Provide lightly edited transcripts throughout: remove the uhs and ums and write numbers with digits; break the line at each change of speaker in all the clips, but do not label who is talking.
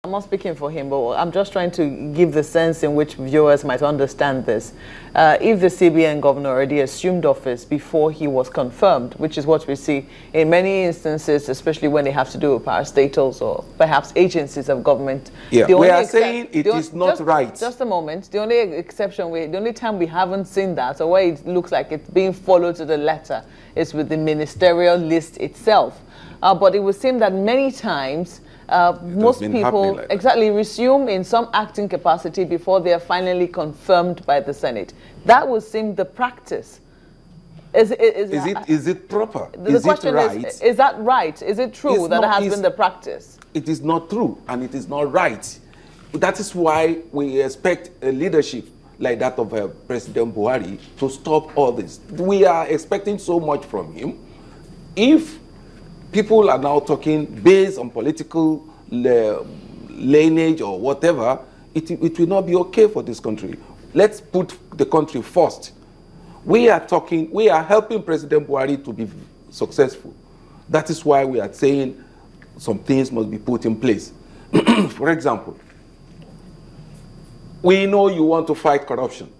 I'm not speaking for him, but I'm just trying to give the sense in which viewers might understand this. If the CBN governor already assumed office before he was confirmed, which is what we see in many instances, especially when they have to do with parastatals or perhaps agencies of government.
Yeah, we are saying it is not right.
Just a moment. The only exception, the only time we haven't seen that, or where it looks like it's being followed to the letter, is with the ministerial list itself. But it would seem that many times, most people like resume in some acting capacity before they are finally confirmed by the Senate. That would seem the practice. Is it proper?
The question
is that right? Is it true that has been the practice?
It is not true, and it is not right. That is why we expect a leadership like that of President Buhari to stop all this. We are expecting so much from him. If people are now talking based on political lineage or whatever, it will not be okay for this country. Let's put the country first. We are helping President Buhari to be successful. That is why we are saying some things must be put in place. For example, we know you want to fight corruption.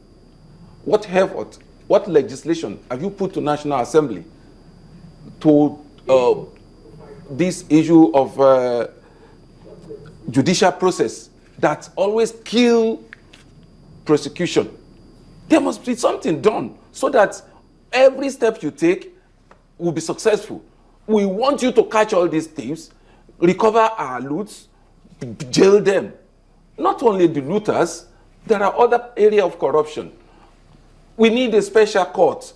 What effort, what legislation have you put to National Assembly to this issue of judicial process that always kill prosecution? There must be something done so that every step you take will be successful. We want you to catch all these thieves, recover our loots, jail them. Not only the looters, there are other areas of corruption. We need a special court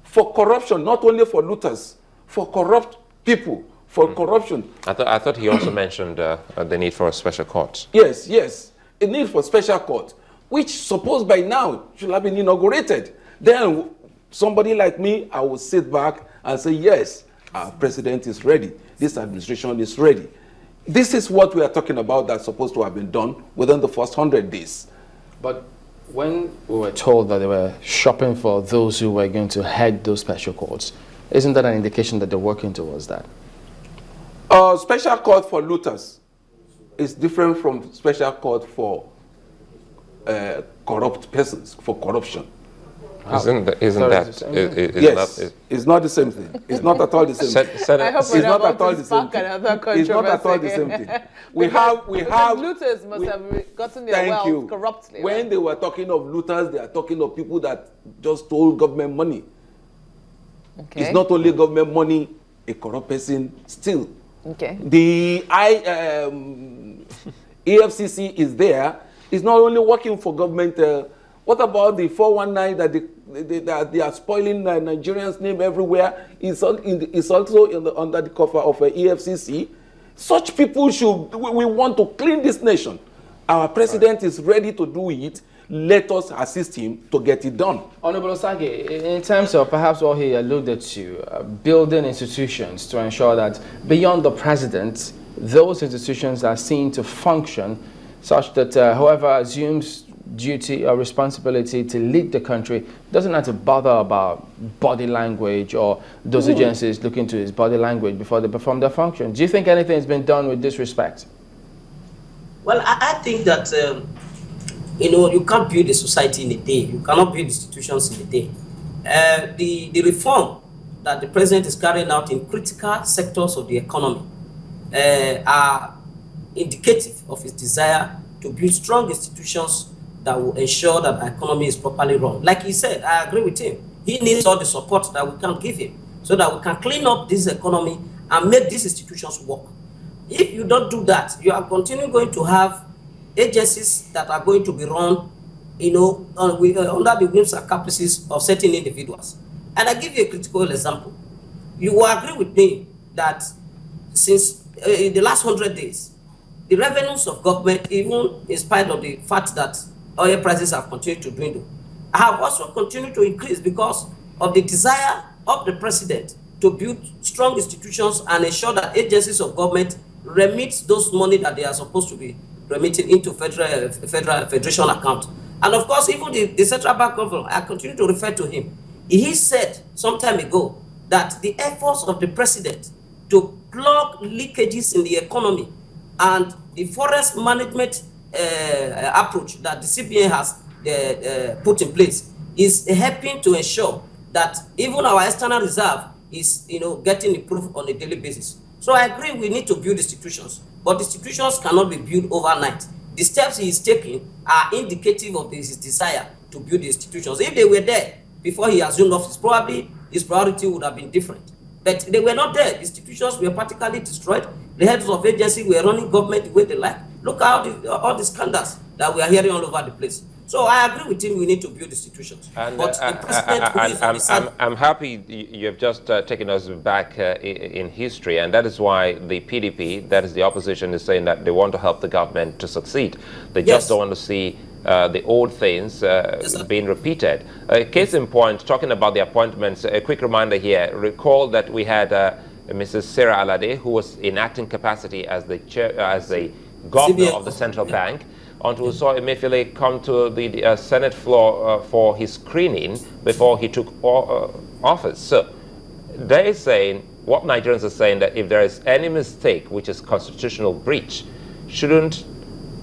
for corruption, not only for looters, for corrupt people, for corruption.
I thought he also mentioned the need for a special court.
Yes, yes, a need for special court, which supposed by now should have been inaugurated. Then somebody like me, I will sit back and say, yes, our president is ready. This administration is ready. This is what we are talking about that's supposed to have been done within the first 100 days.
But when we were told that they were shopping for those who were going to head those special courts, isn't that an indication that they're working towards that?
Special court for looters is different from special court for corrupt persons, for corruption.
Isn't that?
Yes, it's not the same thing. It's not at all the same thing. It's not at all the same thing. It's not at all the same thing. We have
looters must have gotten their wealth corruptly.
When they were talking of looters, they are talking of people that just stole government money. Okay. It's not only government money, a corrupt person still.
Okay.
The EFCC is there. It's not only working for government. What about the 419 that they are spoiling Nigerians' name everywhere? It's also under the cover of a EFCC. Such people we want to clean this nation. Our president is ready to do it. Let us assist him to get it done.
Honorable Osage, in terms of perhaps what he alluded to, building institutions to ensure that beyond the president, those institutions are seen to function such that whoever assumes duty or responsibility to lead the country doesn't have to bother about body language or those agencies looking to his body language before they perform their function. Do you think anything has been done with this respect?
Well, I think that you know, you can't build a society in a day. You cannot build institutions in a day. The reform that the president is carrying out in critical sectors of the economy are indicative of his desire to build strong institutions that will ensure that the economy is properly run. Like he said, I agree with him. He needs all the support that we can give him so that we can clean up this economy and make these institutions work. If you don't do that, you are continuing going to have agencies that are going to be run, you know, under the whims and caprices of certain individuals. And I give you a critical example. You will agree with me that since in the last 100 days, the revenues of government, even in spite of the fact that oil prices have continued to dwindle, have also continued to increase because of the desire of the president to build strong institutions and ensure that agencies of government remit those money that they are supposed to be remitting into federation account. And of course, even the central bank governor, I continue to refer to him. He said some time ago that the efforts of the president to plug leakages in the economy And the forest management approach that the CBN has put in place is helping to ensure that even our external reserve is, getting improved on a daily basis. So I agree we need to build institutions, but institutions cannot be built overnight. The steps he is taking are indicative of his desire to build the institutions. If they were there before he assumed office, probably his priority would have been different. But they were not there. The institutions were practically destroyed. The heads of agency were running government the way they like. Look at all the scandals that we are hearing all over the place. So I agree with him, we need to build institutions.
And,
but the president
I'm happy you have just taken us back in history, and that is why the PDP, that is the opposition, is saying that they want to help the government to succeed. They just don't want to see the old things being repeated. Case in point, talking about the appointments, a quick reminder here, recall that we had Mrs. Sarah Alade, who was in acting capacity as the governor of the central bank, until we saw Emefiele come to the Senate floor for his screening before he took office. So they're saying, what Nigerians are saying, that if there is any mistake, which is constitutional breach, shouldn't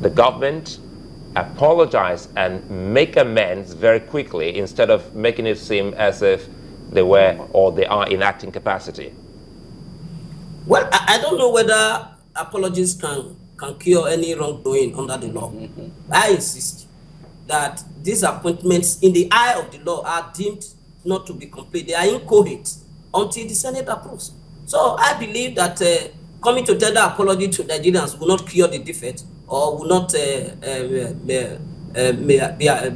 the government apologize and make amends very quickly instead of making it seem as if they were or they are in acting capacity?
Well, I don't know whether apologies can cure any wrongdoing under the law. I insist that these appointments in the eye of the law are deemed not to be complete. They are incoherent until the Senate approves. So I believe that coming to tender apology to Nigerians will not cure the defect or will not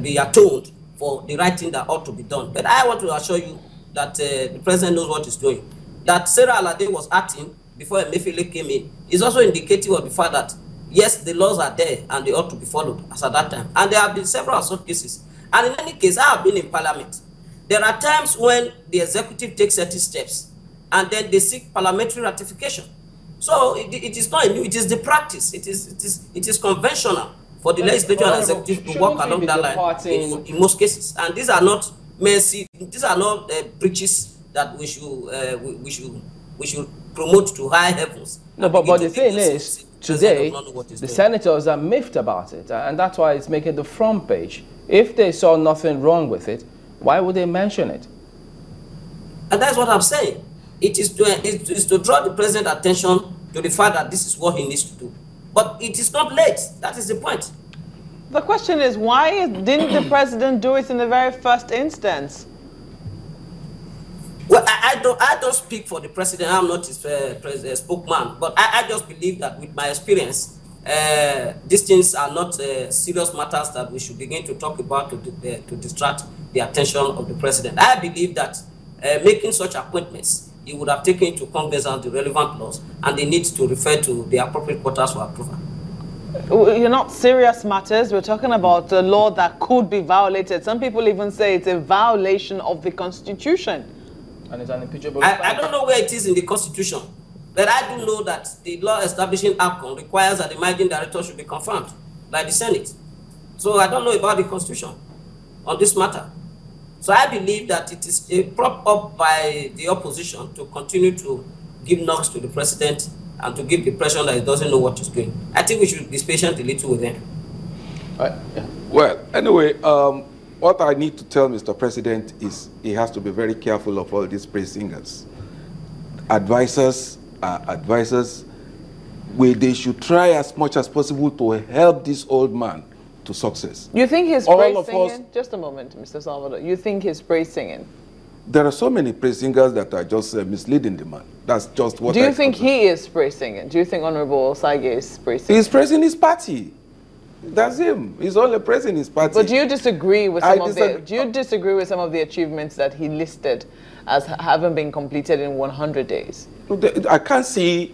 be atoned for the right thing that ought to be done. But I want to assure you that the president knows what he's doing. That Sarah Alade was acting before Emefiele came in is also indicative of the fact that, yes, the laws are there and they ought to be followed as at that time. And there have been several such cases. And in any case, I have been in parliament. There are times when the executive takes certain steps and then they seek parliamentary ratification. So it is not new, it is the practice. It is conventional for the legislature and executive to work along that line in most cases. And these are not mercy, these are not breaches that we should promote to high heavens.
No, but the thing is, today, the senators are miffed about it, and that's why it's making the front page. If they saw nothing wrong with it, why would they mention it?
And that's what I'm saying. It is to draw the president's attention to the fact that this is what he needs to do. But it is not late. That is the point.
The question is, why didn't the president do it in the very first instance?
Well, I don't speak for the president. I'm not his spokesman. But I just believe that with my experience, these things are not serious matters that we should begin to talk about to distract the attention of the president. I believe that making such appointments, he would have taken into cognizance the relevant laws and the need to refer to the appropriate quarters for approval.
You're not serious matters. We're talking about a law that could be violated. Some people even say it's a violation of the Constitution.
And it's an impeachable
I don't know where it is in the Constitution, but I do know that the law establishing APCON requires that the managing director should be confirmed by the Senate. So I don't know about the Constitution on this matter. So I believe that it is propped up by the opposition to continue to give knocks to the president and to give the impression that he doesn't know what he's doing. I think we should be patient a little with him.
Well, anyway, what I need to tell Mr. President is he has to be very careful of all these praise singers. Advisors are advisors. They should try as much as possible to help this old man to success.
You think he's praise singing? Just a moment, Mr. Salvador. You think he's praise singing?
There are so many praise singers that are just misleading the man. That's just what
Do you think he is praise singing? Do you think Honorable Osage is praise singing?
He's praising his party. That's him. He's only praising his party.
But do you disagree with some of the achievements that he listed as having been completed in 100 days?
I can't see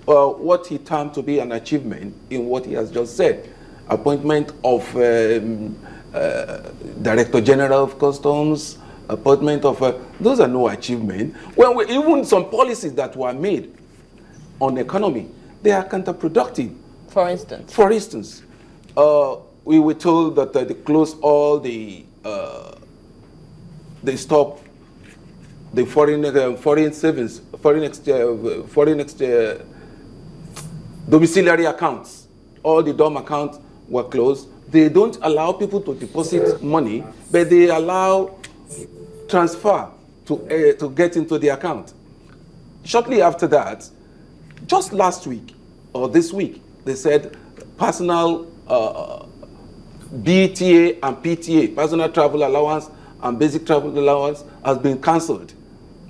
what he termed to be an achievement in what he has just said. Appointment of Director General of Customs, appointment of those are no achievement. When even some policies that were made on economy, they are counterproductive.
For instance?
For instance, we were told that they close all the, they stop the foreign savings, foreign domiciliary accounts. All the dorm accounts were closed. They don't allow people to deposit money, but they allow transfer to get into the account. Shortly after that, just last week or this week, they said personal BTA and PTA, personal travel allowance and basic travel allowance, has been cancelled.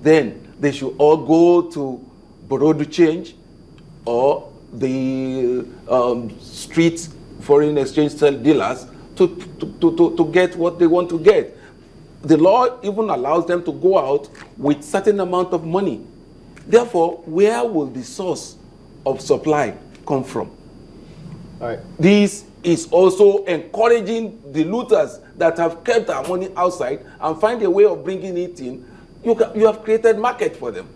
Then they should all go to Bureau de Change or the street foreign exchange dealers to get what they want to get. The law even allows them to go out with certain amount of money. Therefore, where will the source of supply come from?
All right.
This is also encouraging the looters that have kept our money outside and find a way of bringing it in. You have created market for them.